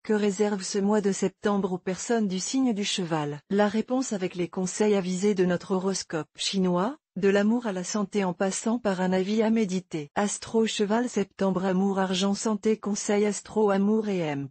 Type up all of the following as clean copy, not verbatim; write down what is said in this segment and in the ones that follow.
Que réserve ce mois de septembre aux personnes du signe du cheval? La réponse avec les conseils avisés de notre horoscope chinois, de l'amour à la santé en passant par un avis à méditer. Astro Cheval septembre amour argent santé conseil astro amour et hemp.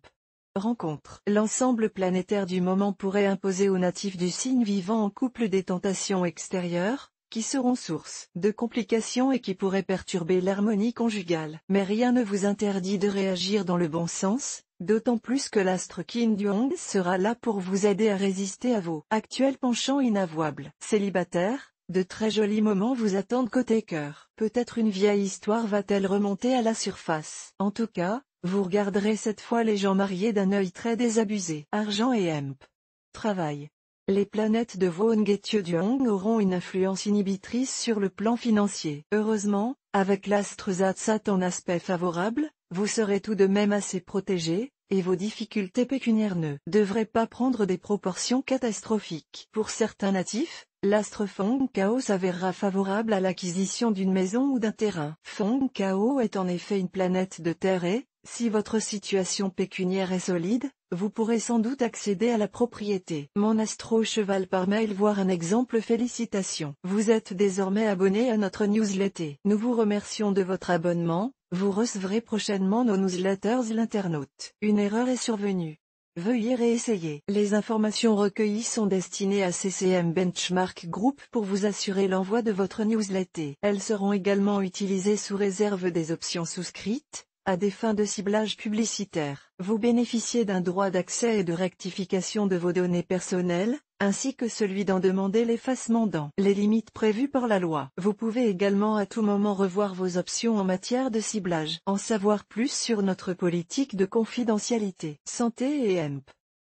Rencontre. L'ensemble planétaire du moment pourrait imposer aux natifs du signe vivant en couple des tentations extérieures, qui seront source de complications et qui pourraient perturber l'harmonie conjugale. Mais rien ne vous interdit de réagir dans le bon sens, d'autant plus que l'astre Qin Duong sera là pour vous aider à résister à vos actuels penchants inavouables. Célibataire, de très jolis moments vous attendent côté cœur. Peut-être une vieille histoire va-t-elle remonter à la surface. En tout cas, vous regarderez cette fois les gens mariés d'un œil très désabusé. Argent et hemp. Travail. Les planètes de Voon et Duong auront une influence inhibitrice sur le plan financier. Heureusement, avec l'astre Zatsat en aspect favorable, vous serez tout de même assez protégé, et vos difficultés pécuniaires ne devraient pas prendre des proportions catastrophiques. Pour certains natifs, l'astre Feng Kao s'avérera favorable à l'acquisition d'une maison ou d'un terrain. Feng Kao est en effet une planète de terre et, si votre situation pécuniaire est solide, vous pourrez sans doute accéder à la propriété. Mon astro cheval par mail voir un exemple. Félicitations. Vous êtes désormais abonné à notre newsletter. Nous vous remercions de votre abonnement, vous recevrez prochainement nos newsletters l'internaute. Une erreur est survenue. Veuillez réessayer. Les informations recueillies sont destinées à CCM Benchmark Group pour vous assurer l'envoi de votre newsletter. Elles seront également utilisées sous réserve des options souscrites, à des fins de ciblage publicitaire. Vous bénéficiez d'un droit d'accès et de rectification de vos données personnelles, ainsi que celui d'en demander l'effacement dans les limites prévues par la loi. Vous pouvez également à tout moment revoir vos options en matière de ciblage. En savoir plus sur notre politique de confidentialité. Santé et hemp.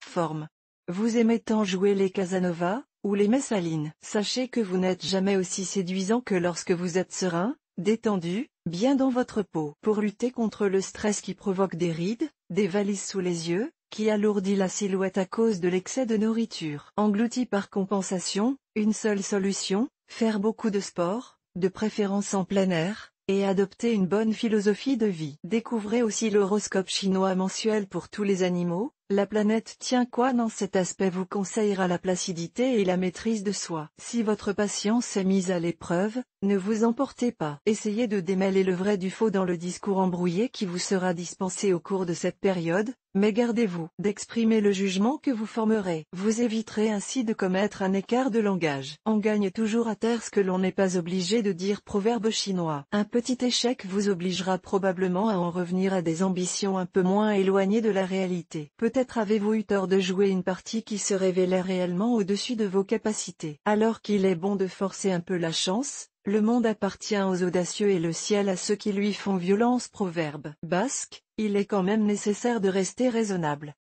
Forme. Vous aimez tant jouer les Casanova, ou les Messalines. Sachez que vous n'êtes jamais aussi séduisant que lorsque vous êtes serein, détendu, bien dans votre peau. Pour lutter contre le stress qui provoque des rides, des valises sous les yeux, qui alourdit la silhouette à cause de l'excès de nourriture engloutie par compensation, une seule solution, faire beaucoup de sport, de préférence en plein air, et adopter une bonne philosophie de vie. Découvrez aussi l'horoscope chinois mensuel pour tous les animaux. La planète Tianquan en cet aspect vous conseillera la placidité et la maîtrise de soi. Si votre patience est mise à l'épreuve, ne vous emportez pas. Essayez de démêler le vrai du faux dans le discours embrouillé qui vous sera dispensé au cours de cette période, mais gardez-vous d'exprimer le jugement que vous formerez. Vous éviterez ainsi de commettre un écart de langage. On gagne toujours à terre ce que l'on n'est pas obligé de dire. Proverbe chinois. Un petit échec vous obligera probablement à en revenir à des ambitions un peu moins éloignées de la réalité. Peut-être avez-vous eu tort de jouer une partie qui se révélait réellement au-dessus de vos capacités. Alors qu'il est bon de forcer un peu la chance, le monde appartient aux audacieux et le ciel à ceux qui lui font violence. Proverbe basque, il est quand même nécessaire de rester raisonnable.